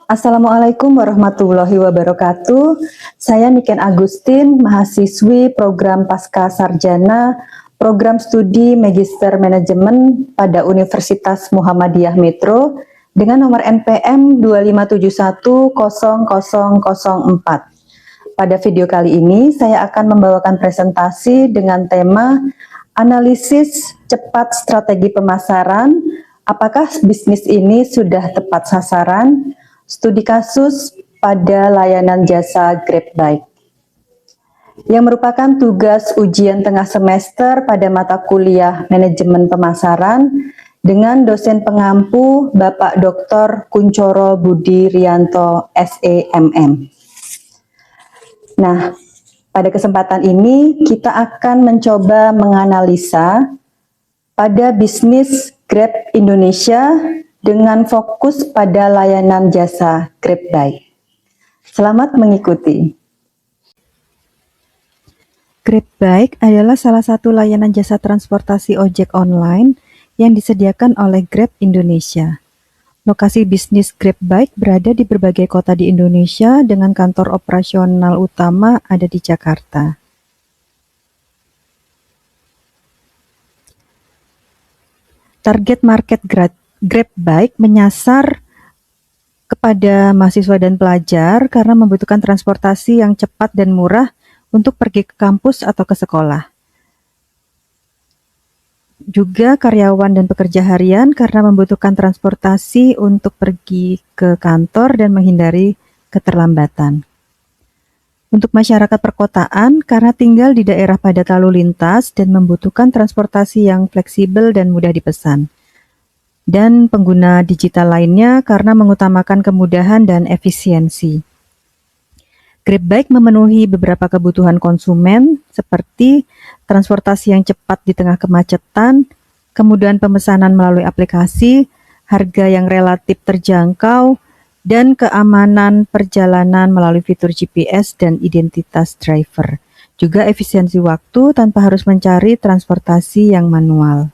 Assalamualaikum warahmatullahi wabarakatuh. Saya Niken Agustin, mahasiswi program Pasca Sarjana, program studi Magister Manajemen pada Universitas Muhammadiyah Metro dengan nomor NPM 257100004. Pada video kali ini, saya akan membawakan presentasi dengan tema analisis cepat strategi pemasaran, apakah bisnis ini sudah tepat sasaran, studi kasus pada layanan jasa GrabBike, yang merupakan tugas ujian tengah semester pada mata kuliah Manajemen Pemasaran dengan dosen pengampu Bapak Dr. Kuncoro Budi Rianto SEMM. Nah, pada kesempatan ini kita akan mencoba menganalisa pada bisnis Grab Indonesia dengan fokus pada layanan jasa GrabBike. Selamat mengikuti. GrabBike adalah salah satu layanan jasa transportasi ojek online yang disediakan oleh Grab Indonesia. Lokasi bisnis GrabBike berada di berbagai kota di Indonesia dengan kantor operasional utama ada di Jakarta. Target market GrabBike menyasar kepada mahasiswa dan pelajar karena membutuhkan transportasi yang cepat dan murah untuk pergi ke kampus atau ke sekolah. Juga karyawan dan pekerja harian karena membutuhkan transportasi untuk pergi ke kantor dan menghindari keterlambatan. Untuk masyarakat perkotaan karena tinggal di daerah padat lalu lintas dan membutuhkan transportasi yang fleksibel dan mudah dipesan. Dan pengguna digital lainnya karena mengutamakan kemudahan dan efisiensi. GrabBike memenuhi beberapa kebutuhan konsumen seperti transportasi yang cepat di tengah kemacetan, kemudahan pemesanan melalui aplikasi, harga yang relatif terjangkau, dan keamanan perjalanan melalui fitur GPS dan identitas driver. Juga efisiensi waktu tanpa harus mencari transportasi yang manual.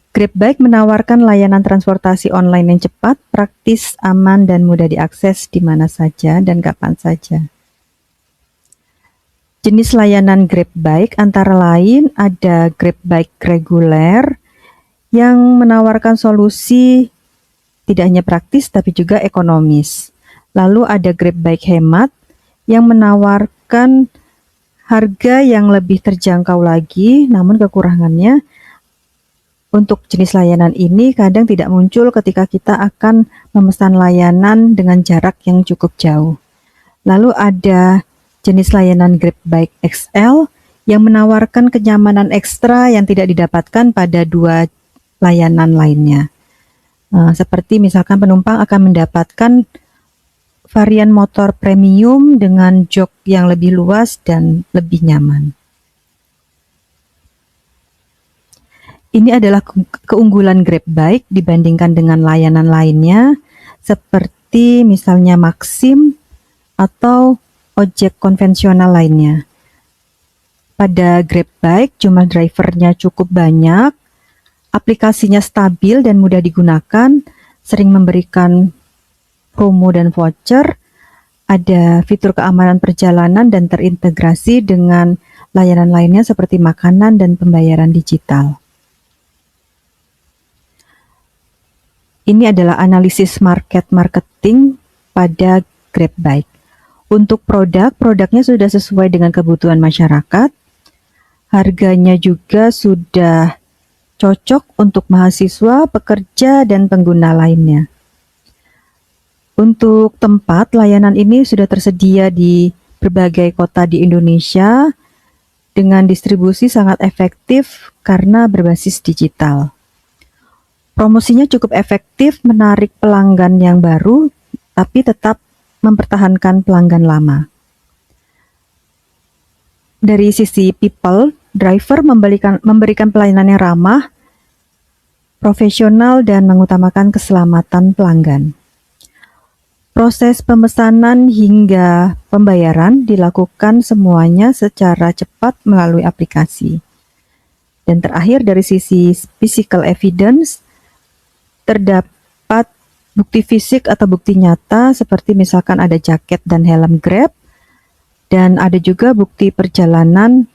GrabBike menawarkan layanan transportasi online yang cepat, praktis, aman, dan mudah diakses di mana saja dan kapan saja. Jenis layanan GrabBike antara lain ada GrabBike reguler yang menawarkan solusi tidak hanya praktis tapi juga ekonomis. Lalu ada GrabBike hemat yang menawarkan harga yang lebih terjangkau lagi, namun kekurangannya untuk jenis layanan ini kadang tidak muncul ketika kita akan memesan layanan dengan jarak yang cukup jauh. Lalu ada jenis layanan GrabBike XL yang menawarkan kenyamanan ekstra yang tidak didapatkan pada dua layanan lainnya. Seperti misalkan penumpang akan mendapatkan varian motor premium dengan jok yang lebih luas dan lebih nyaman. Ini adalah keunggulan GrabBike dibandingkan dengan layanan lainnya seperti misalnya Maxim atau ojek konvensional lainnya. Pada GrabBike jumlah drivernya cukup banyak, aplikasinya stabil dan mudah digunakan, sering memberikan promo dan voucher, ada fitur keamanan perjalanan dan terintegrasi dengan layanan lainnya seperti makanan dan pembayaran digital. Ini adalah analisis marketing pada GrabBike. Untuk produknya sudah sesuai dengan kebutuhan masyarakat. Harganya juga sudah cocok untuk mahasiswa, pekerja, dan pengguna lainnya. Untuk tempat, layanan ini sudah tersedia di berbagai kota di Indonesia dengan distribusi sangat efektif karena berbasis digital. Promosinya cukup efektif menarik pelanggan yang baru, tapi tetap mempertahankan pelanggan lama. Dari sisi people, driver memberikan pelayanan yang ramah, profesional, dan mengutamakan keselamatan pelanggan. Proses pemesanan hingga pembayaran dilakukan semuanya secara cepat melalui aplikasi. Dan terakhir dari sisi physical evidence, terdapat bukti fisik atau bukti nyata seperti misalkan ada jaket dan helm Grab, dan ada juga bukti perjalanan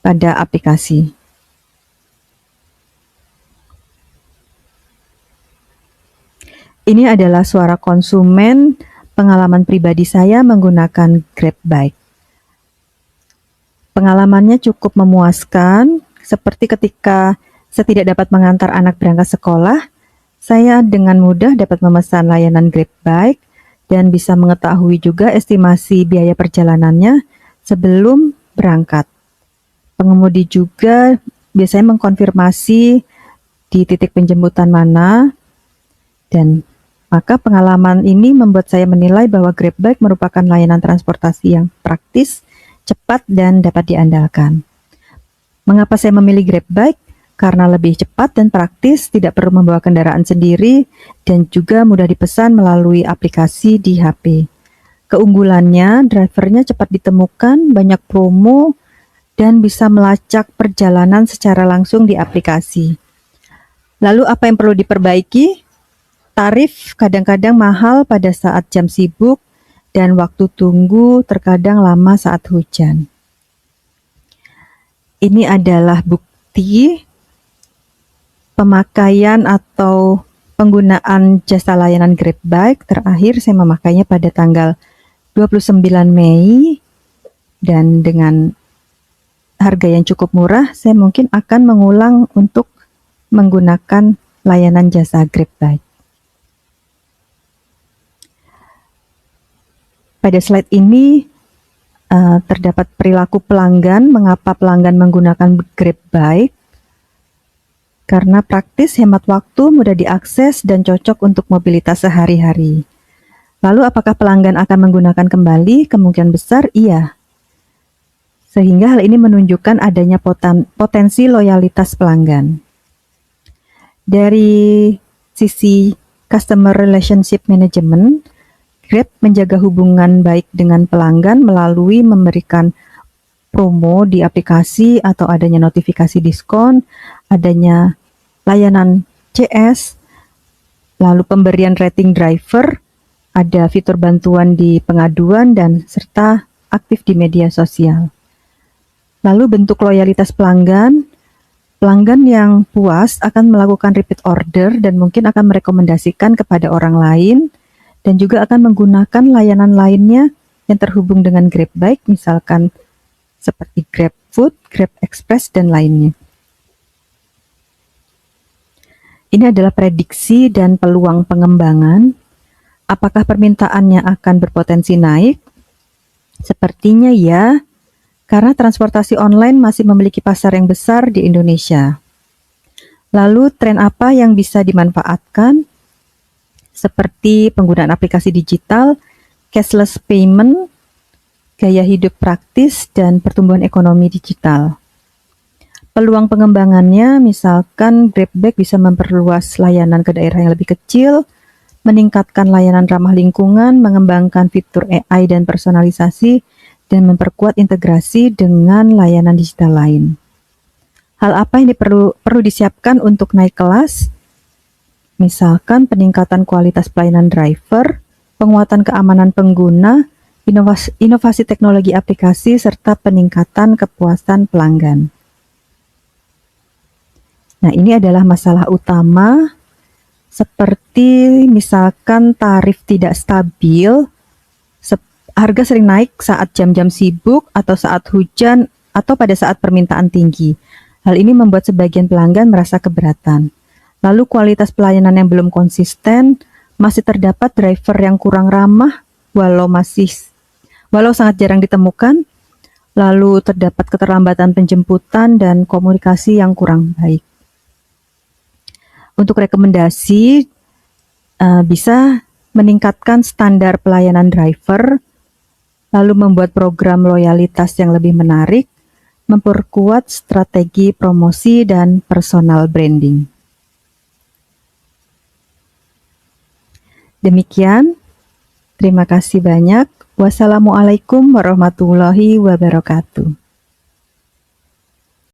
pada aplikasi. Ini adalah suara konsumen pengalaman pribadi saya menggunakan Grab Bike. Pengalamannya cukup memuaskan, seperti ketika saya tidak dapat mengantar anak berangkat sekolah, saya dengan mudah dapat memesan layanan Grab Bike dan bisa mengetahui juga estimasi biaya perjalanannya sebelum berangkat. Pengemudi juga biasanya mengkonfirmasi di titik penjemputan mana, dan maka pengalaman ini membuat saya menilai bahwa Grab Bike merupakan layanan transportasi yang praktis, cepat, dan dapat diandalkan. Mengapa saya memilih Grab Bike? Karena lebih cepat dan praktis, tidak perlu membawa kendaraan sendiri, dan juga mudah dipesan melalui aplikasi di HP. Keunggulannya, drivernya cepat ditemukan, banyak promo, dan bisa melacak perjalanan secara langsung di aplikasi. Lalu apa yang perlu diperbaiki? Tarif kadang-kadang mahal pada saat jam sibuk, dan waktu tunggu terkadang lama saat hujan. Ini adalah bukti pemakaian atau penggunaan jasa layanan Grab Bike. Terakhir saya memakainya pada tanggal 29 Mei, dan dengan harga yang cukup murah, saya mungkin akan mengulang untuk menggunakan layanan jasa Grab Bike. Pada slide ini terdapat perilaku pelanggan, mengapa pelanggan menggunakan Grab Bike. Karena praktis, hemat waktu, mudah diakses, dan cocok untuk mobilitas sehari-hari. Lalu apakah pelanggan akan menggunakan kembali? Kemungkinan besar iya. Sehingga hal ini menunjukkan adanya potensi loyalitas pelanggan. Dari sisi Customer Relationship Management, Grab menjaga hubungan baik dengan pelanggan melalui memberikan promo di aplikasi atau adanya notifikasi diskon, adanya layanan CS, lalu pemberian rating driver, ada fitur bantuan di pengaduan, dan serta aktif di media sosial. Lalu bentuk loyalitas pelanggan yang puas akan melakukan repeat order dan mungkin akan merekomendasikan kepada orang lain, dan juga akan menggunakan layanan lainnya yang terhubung dengan Grab Bike, misalkan seperti Grab Food, Grab Express, dan lainnya. Ini adalah prediksi dan peluang pengembangan. Apakah permintaannya akan berpotensi naik? Sepertinya ya, karena transportasi online masih memiliki pasar yang besar di Indonesia. Lalu tren apa yang bisa dimanfaatkan? Seperti penggunaan aplikasi digital, cashless payment, gaya hidup praktis, dan pertumbuhan ekonomi digital. Peluang pengembangannya, misalkan Grab Bike bisa memperluas layanan ke daerah yang lebih kecil, meningkatkan layanan ramah lingkungan, mengembangkan fitur AI dan personalisasi, dan memperkuat integrasi dengan layanan digital lain. Hal apa yang perlu disiapkan untuk naik kelas? Misalkan peningkatan kualitas pelayanan driver, penguatan keamanan pengguna, inovasi teknologi aplikasi, serta peningkatan kepuasan pelanggan. Nah, ini adalah masalah utama, seperti misalkan tarif tidak stabil, harga sering naik saat jam-jam sibuk atau saat hujan atau pada saat permintaan tinggi. Hal ini membuat sebagian pelanggan merasa keberatan. Lalu kualitas pelayanan yang belum konsisten, masih terdapat driver yang kurang ramah walau sangat jarang ditemukan. Lalu terdapat keterlambatan penjemputan dan komunikasi yang kurang baik. Untuk rekomendasi, bisa meningkatkan standar pelayanan driver, lalu membuat program loyalitas yang lebih menarik, memperkuat strategi promosi dan personal branding. Demikian, terima kasih banyak. Wassalamualaikum warahmatullahi wabarakatuh.